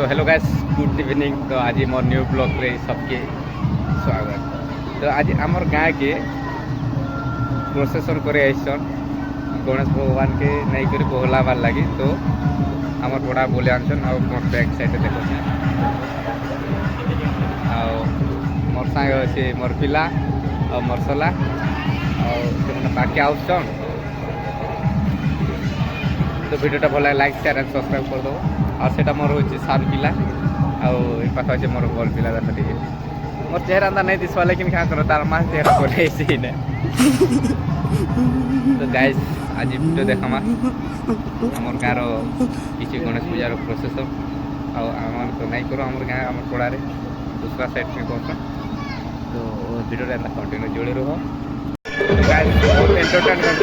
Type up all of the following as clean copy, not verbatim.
Hello guys good evening. तो आज more new blog रे सबके स्वागत। तो आज आमर गाँ के प्रोसेसन करे आइसन गणेश भगवान के नहीं कर पहलाबार लगी। तो आमर बड़ा बोले आनसन और मोर बैक साइड देखो मोर सांग अच्छे मोर पिला और मोर सला और बाकी आउसन। तो वीडियोटा भल लाइक शेयर एंड सब्सक्राइब कर दो। और सेटा मोर होची सार पिला और पाख अच्छे मोर बल पिला देखो टे मोर चेहरा अंदर नहीं दिसवा लेकिन क्या करो तार मास चेहरा बोले ऐसे ने। तो गाइस आज वीडियो देखामा आमर गाँव किसी गणेश पूजार प्रोसेसन आम तो नहीं करो आमर गाँ आम पड़ा दूसरा साइड में कर। तो वीडियो कंटिन्यू जोड़े रहो। गाइस बहुत एंटरटेनमेंट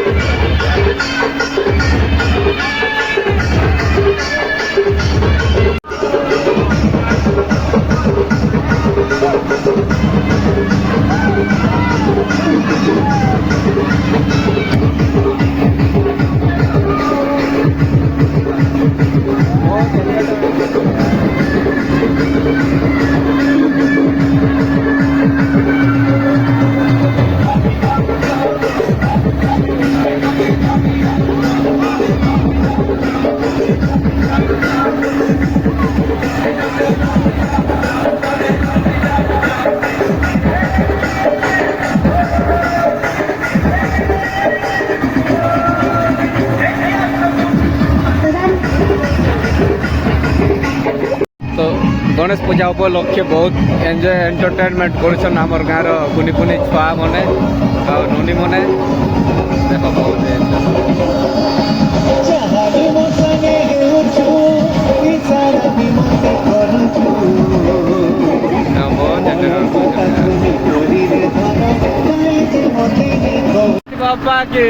गणेश पूजा उपलक्षे बहुत एंजॉय एंटरटेनमेंट करुछन आमर गाँव कुनि कुनि छुआ मने और नुनी मने देखो बहुत बापा के